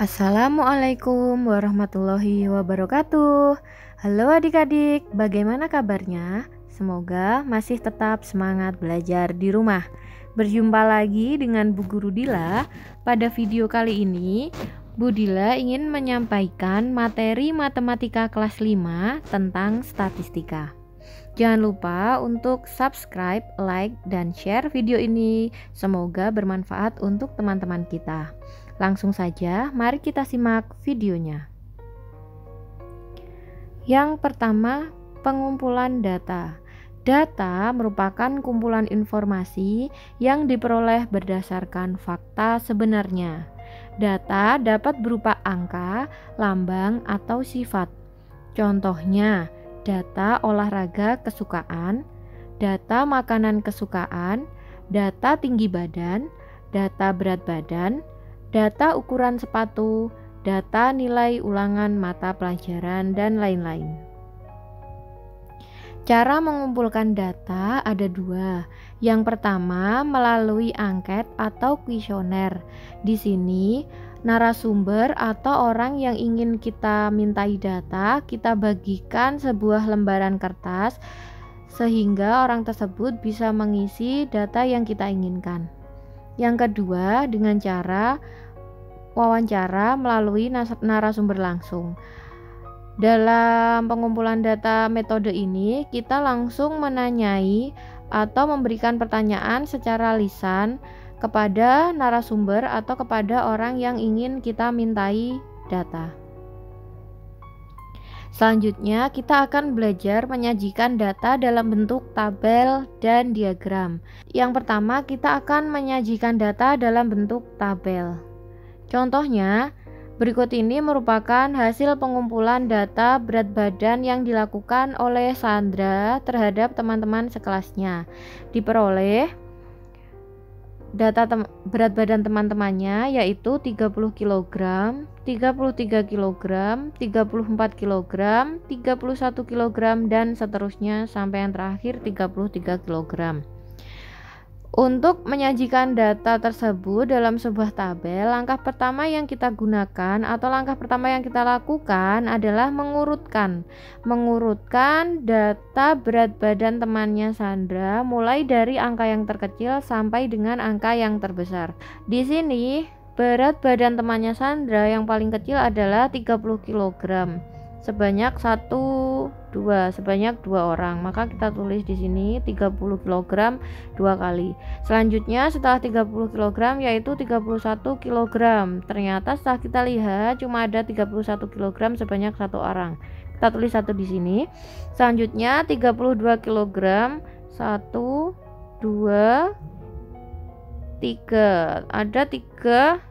Assalamualaikum warahmatullahi wabarakatuh. Halo adik-adik, bagaimana kabarnya? Semoga masih tetap semangat belajar di rumah. Berjumpa lagi dengan Bu Guru Dila. Pada video kali ini, Bu Dila ingin menyampaikan materi matematika kelas 5 tentang statistika. Jangan lupa untuk subscribe, like, dan share video ini. Semoga bermanfaat untuk teman-teman kita. Langsung saja, mari kita simak videonya. Yang pertama, pengumpulan data. Data merupakan kumpulan informasi yang diperoleh berdasarkan fakta sebenarnya. Data dapat berupa angka, lambang, atau sifat. Contohnya, data olahraga kesukaan, data makanan kesukaan, data tinggi badan, data berat badan, data ukuran sepatu, data nilai ulangan mata pelajaran, dan lain-lain. Cara mengumpulkan data ada dua. Yang pertama melalui angket atau kuesioner. Di sini narasumber atau orang yang ingin kita mintai data, kita bagikan sebuah lembaran kertas sehingga orang tersebut bisa mengisi data yang kita inginkan. Yang kedua, dengan cara wawancara melalui narasumber langsung. Dalam pengumpulan data metode ini, kita langsung menanyai atau memberikan pertanyaan secara lisan kepada narasumber atau kepada orang yang ingin kita mintai data. Selanjutnya, kita akan belajar menyajikan data dalam bentuk tabel dan diagram. Yang pertama, kita akan menyajikan data dalam bentuk tabel. Contohnya, berikut ini merupakan hasil pengumpulan data berat badan yang dilakukan oleh Sandra terhadap teman-teman sekelasnya. Diperoleh data berat badan teman-temannya yaitu 30 kg, 33 kg, 34 kg, 31 kg, dan seterusnya sampai yang terakhir 33 kg. Untuk menyajikan data tersebut dalam sebuah tabel, langkah pertama yang kita gunakan atau langkah pertama yang kita lakukan adalah mengurutkan data berat badan temannya Sandra mulai dari angka yang terkecil sampai dengan angka yang terbesar. Di sini berat badan temannya Sandra yang paling kecil adalah 30 kg. Sebanyak dua orang, maka kita tulis di sini 30 kg 2 kali. Selanjutnya setelah 30 kg yaitu 31 kg. Ternyata setelah kita lihat cuma ada 31 kg sebanyak 1 orang. Kita tulis 1 di sini. Selanjutnya 32 kg 1 2 3. Ada 32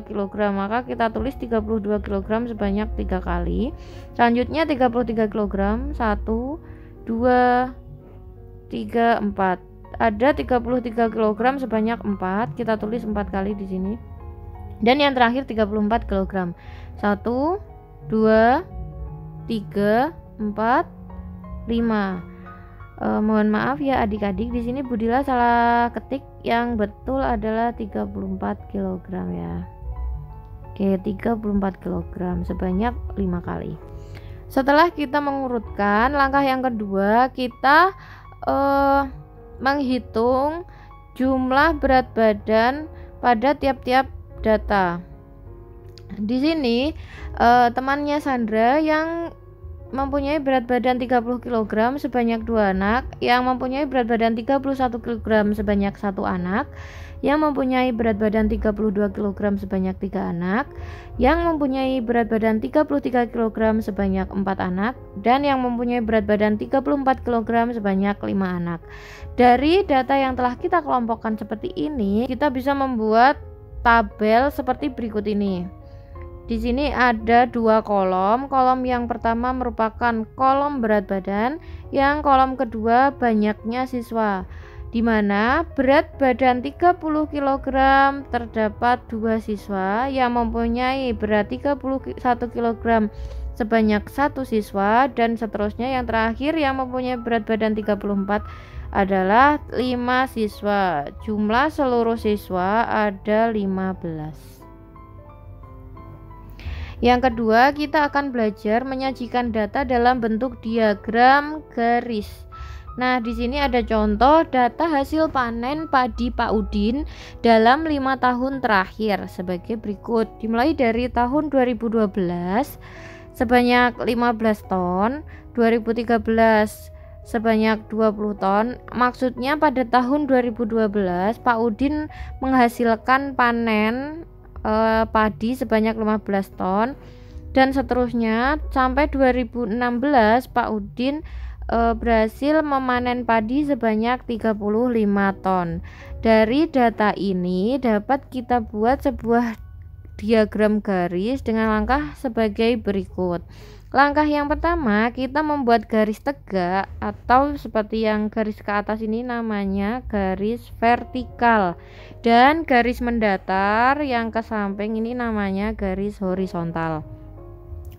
kg, maka kita tulis 32 kg sebanyak 3 kali. Selanjutnya 33 kg 1 2 3 4. Ada 33 kg sebanyak 4, kita tulis 4 kali di sini. Dan yang terakhir 34 kg 1 2 3 4 5. Mohon maaf ya adik-adik, di sini Bu Dila salah ketik, yang betul adalah 34 kg ya. Oke, 34 kg sebanyak 5 kali. Setelah kita mengurutkan, langkah yang kedua kita menghitung jumlah berat badan pada tiap-tiap data. Di sini temannya Sandra yang mempunyai berat badan 30 kg sebanyak 2 anak, yang mempunyai berat badan 31 kg sebanyak 1 anak, yang mempunyai berat badan 32 kg sebanyak 3 anak, yang mempunyai berat badan 33 kg sebanyak 4 anak, dan yang mempunyai berat badan 34 kg sebanyak 5 anak. Dari data yang telah kita kelompokkan seperti ini, kita bisa membuat tabel seperti berikut ini. Di sini ada 2 kolom. Kolom yang pertama merupakan kolom berat badan, yang kolom kedua banyaknya siswa, di mana berat badan 30 kg terdapat 2 siswa, yang mempunyai berat 31 kg sebanyak 1 siswa, dan seterusnya. Yang terakhir yang mempunyai berat badan 34 adalah 5 siswa. Jumlah seluruh siswa ada 15. Yang kedua, kita akan belajar menyajikan data dalam bentuk diagram garis. Nah, di sini ada contoh data hasil panen padi Pak Udin dalam 5 tahun terakhir sebagai berikut. Dimulai dari tahun 2012 sebanyak 15 ton, 2013 sebanyak 20 ton. Maksudnya pada tahun 2012 Pak Udin menghasilkan panen padi sebanyak 15 ton dan seterusnya sampai 2016 Pak Udin berhasil memanen padi sebanyak 35 ton. Dari data ini dapat kita buat sebuah diagram garis dengan langkah sebagai berikut. Langkah yang pertama, kita membuat garis tegak atau seperti yang garis ke atas ini namanya garis vertikal, dan garis mendatar yang ke samping ini namanya garis horizontal,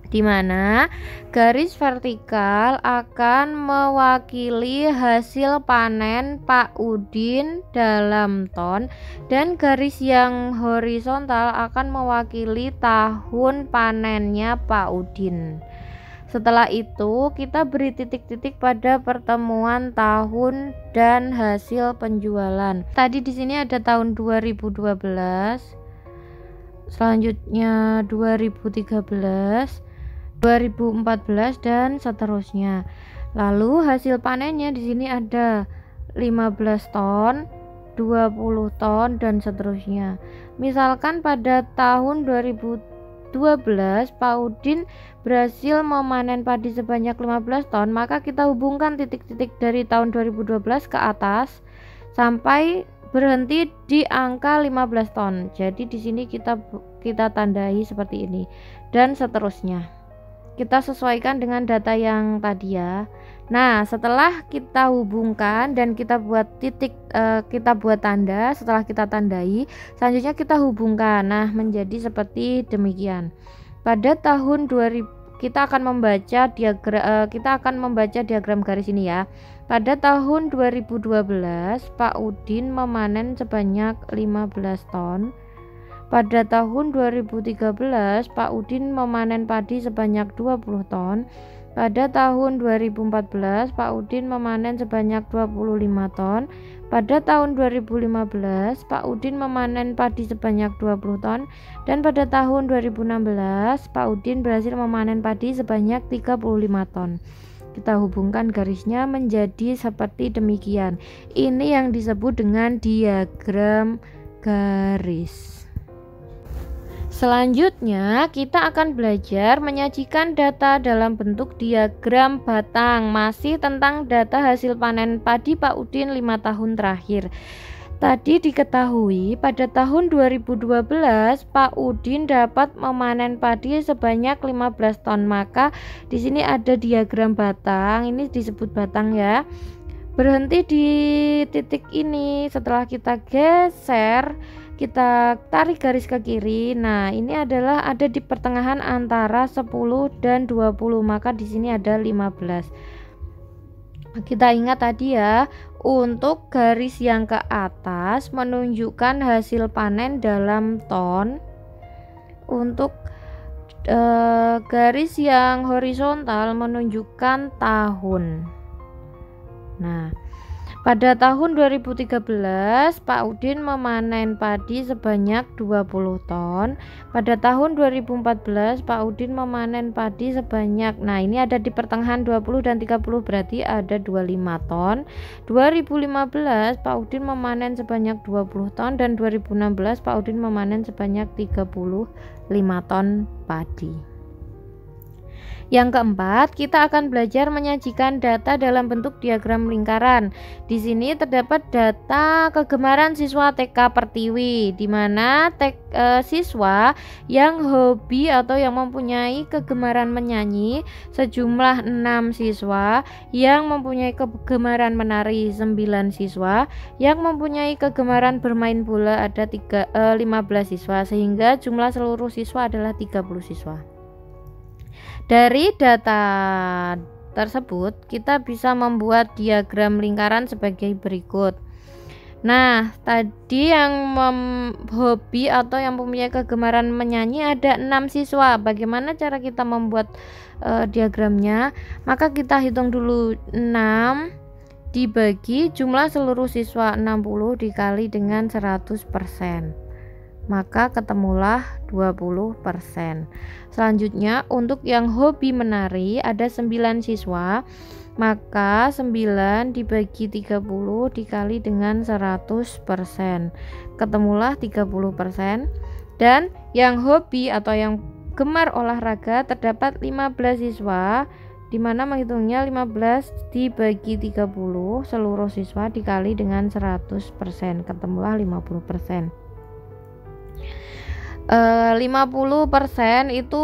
di mana garis vertikal akan mewakili hasil panen Pak Udin dalam ton dan garis yang horizontal akan mewakili tahun panennya Pak Udin. Setelah itu kita beri titik-titik pada pertemuan tahun dan hasil penjualan. Tadi di sini ada tahun 2012, selanjutnya 2013, 2014 dan seterusnya. Lalu hasil panennya di sini ada 15 ton, 20 ton dan seterusnya. Misalkan pada tahun 2012 Pak Udin berhasil memanen padi sebanyak 15 ton, maka kita hubungkan titik-titik dari tahun 2012 ke atas sampai berhenti di angka 15 ton. Jadi di sini kita tandai seperti ini dan seterusnya. Kita sesuaikan dengan data yang tadi ya. Nah, setelah kita hubungkan dan kita buat titik, kita buat tanda, setelah kita tandai, selanjutnya kita hubungkan. Nah, menjadi seperti demikian. Pada tahun 2000 kita akan membaca diagram garis ini ya. Pada tahun 2012 Pak Udin memanen sebanyak 15 ton. Pada tahun 2013 Pak Udin memanen padi sebanyak 20 ton. Pada tahun 2014 Pak Udin memanen sebanyak 25 ton. Pada tahun 2015 Pak Udin memanen padi sebanyak 20 ton. Dan pada tahun 2016 Pak Udin berhasil memanen padi sebanyak 35 ton. Kita hubungkan garisnya menjadi seperti demikian. Ini yang disebut dengan diagram garis. Selanjutnya kita akan belajar menyajikan data dalam bentuk diagram batang, masih tentang data hasil panen padi Pak Udin 5 tahun terakhir. Tadi diketahui pada tahun 2012 Pak Udin dapat memanen padi sebanyak 15 ton. Maka di sini ada diagram batang, ini disebut batang ya. Berhenti di titik ini. Setelah kita geser, kita tarik garis ke kiri. Nah, ini adalah ada di pertengahan antara 10 dan 20. Maka di sini ada 15. Kita ingat tadi ya, untuk garis yang ke atas menunjukkan hasil panen dalam ton. Untuk garis yang horizontal menunjukkan tahun. Nah, pada tahun 2013 Pak Udin memanen padi sebanyak 20 ton. Pada tahun 2014 Pak Udin memanen padi sebanyak, nah ini ada di pertengahan 20 dan 30 berarti ada 25 ton. 2015 Pak Udin memanen sebanyak 20 ton dan 2016 Pak Udin memanen sebanyak 35 ton padi. Yang keempat, kita akan belajar menyajikan data dalam bentuk diagram lingkaran. Di sini terdapat data kegemaran siswa TK Pertiwi, di mana siswa yang hobi atau yang mempunyai kegemaran menyanyi sejumlah 6 siswa, yang mempunyai kegemaran menari 9 siswa, yang mempunyai kegemaran bermain bola ada 15 siswa, sehingga jumlah seluruh siswa adalah 30 siswa. Dari data tersebut kita bisa membuat diagram lingkaran sebagai berikut. Nah, tadi yang hobi atau yang mempunyai kegemaran menyanyi ada 6 siswa. Bagaimana cara kita membuat diagramnya? Maka kita hitung dulu 6 dibagi jumlah seluruh siswa 60 dikali dengan 100%. Maka ketemulah 20%. Selanjutnya untuk yang hobi menari ada 9 siswa. Maka 9 dibagi 30 dikali dengan 100%. Ketemulah 30%. Dan yang hobi atau yang gemar olahraga terdapat 15 siswa, di mana menghitungnya 15 dibagi 30 seluruh siswa dikali dengan 100%. Ketemulah 50%. 50% itu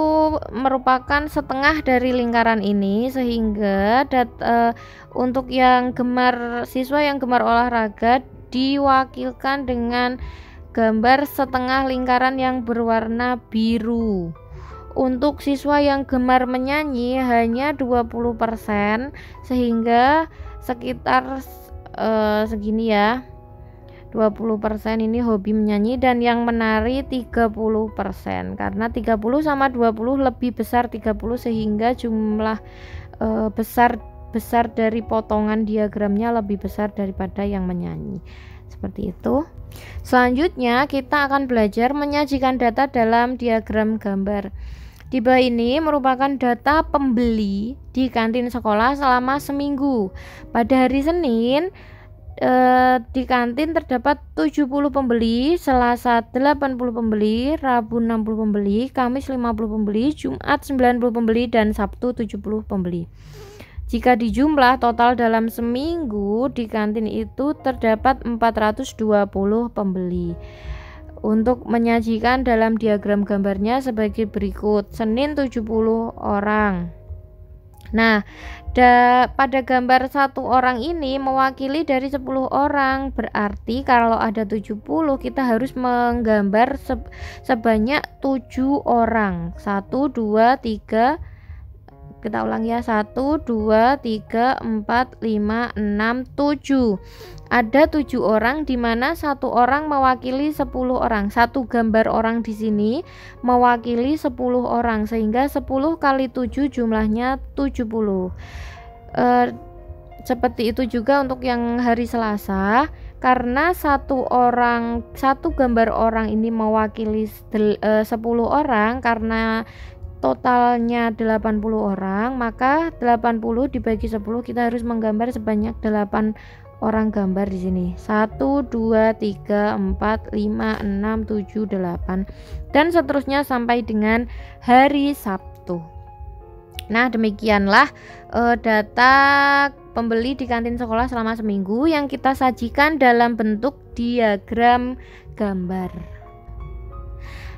merupakan setengah dari lingkaran ini, sehingga untuk yang siswa yang gemar olahraga diwakilkan dengan gambar setengah lingkaran yang berwarna biru. Untuk siswa yang gemar menyanyi hanya 20%, sehingga sekitar segini ya, 20% ini hobi menyanyi, dan yang menari 30%, karena 30 sama 20 lebih besar 30, sehingga jumlah besar dari potongan diagramnya lebih besar daripada yang menyanyi. Seperti itu. Selanjutnya kita akan belajar menyajikan data dalam diagram gambar. Di bawah ini merupakan data pembeli di kantin sekolah selama seminggu. Pada hari Senin di kantin terdapat 70 pembeli, Selasa 80 pembeli, Rabu 60 pembeli, Kamis 50 pembeli, Jumat 90 pembeli, dan Sabtu 70 pembeli. Jika dijumlah total dalam seminggu di kantin itu terdapat 420 pembeli. Untuk menyajikan dalam diagram gambarnya sebagai berikut. Senin 70 orang. Nah, pada gambar 1 orang ini mewakili dari 10 orang. Berarti kalau ada 70, kita harus menggambar sebanyak 7 orang. 1, 2, 3. Kita ulang ya. 1, 2, 3, 4, 5, 6, 7. Ada 7 orang, di mana 1 orang mewakili 10 orang. Satu gambar orang di sini mewakili 10 orang, sehingga 10 kali 7 jumlahnya 70. Seperti itu juga untuk yang hari Selasa, karena satu gambar orang ini mewakili 10 orang, karena totalnya 80 orang, maka 80 dibagi 10, kita harus menggambar sebanyak 8 orang gambar di sini. 1, 2, 3, 4, 5, 6, 7, 8, dan seterusnya sampai dengan hari Sabtu. Nah, demikianlah data pembeli di kantin sekolah selama seminggu yang kita sajikan dalam bentuk diagram gambar.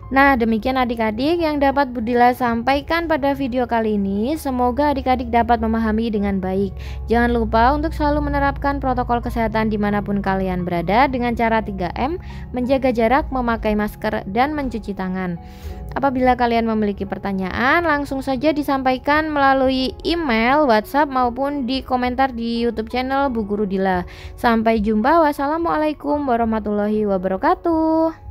Nah, demikian adik-adik yang dapat Budila sampaikan pada video kali ini. Semoga adik-adik dapat memahami dengan baik. Jangan lupa untuk selalu menerapkan protokol kesehatan dimanapun kalian berada dengan cara 3M, menjaga jarak, memakai masker, dan mencuci tangan. Apabila kalian memiliki pertanyaan, langsung saja disampaikan melalui email, WhatsApp, maupun di komentar di YouTube channel Bu Guru Dila. Sampai jumpa. Wassalamualaikum warahmatullahi wabarakatuh.